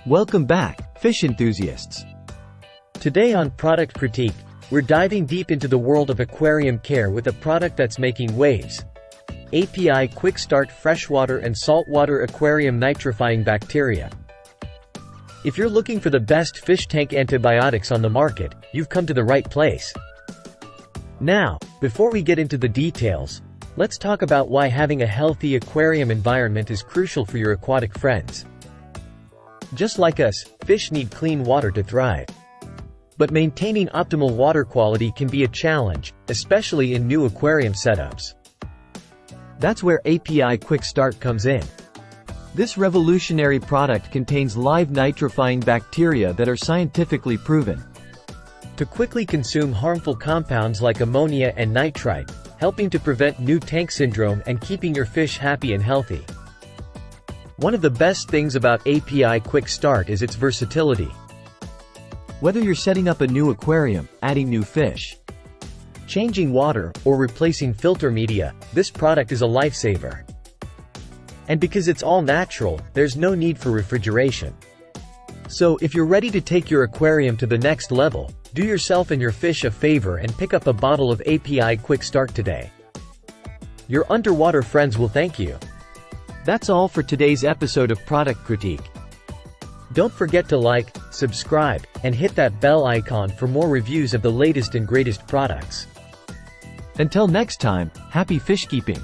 Welcome back, fish enthusiasts. Today on Product Critique, we're diving deep into the world of aquarium care with a product that's making waves. API Quick Start Freshwater and Saltwater Aquarium Nitrifying Bacteria. If you're looking for the best fish tank antibiotics on the market, you've come to the right place. Now, before we get into the details, let's talk about why having a healthy aquarium environment is crucial for your aquatic friends. Just like us, fish need clean water to thrive. But maintaining optimal water quality can be a challenge, especially in new aquarium setups. That's where API Quick Start comes in. This revolutionary product contains live nitrifying bacteria that are scientifically proven to quickly consume harmful compounds like ammonia and nitrite, helping to prevent new tank syndrome and keeping your fish happy and healthy. One of the best things about API Quick Start is its versatility. Whether you're setting up a new aquarium, adding new fish, changing water, or replacing filter media, this product is a lifesaver. And because it's all natural, there's no need for refrigeration. So if you're ready to take your aquarium to the next level, do yourself and your fish a favor and pick up a bottle of API Quick Start today. Your underwater friends will thank you. That's all for today's episode of Product Critique. Don't forget to like, subscribe, and hit that bell icon for more reviews of the latest and greatest products. Until next time, happy fish keeping!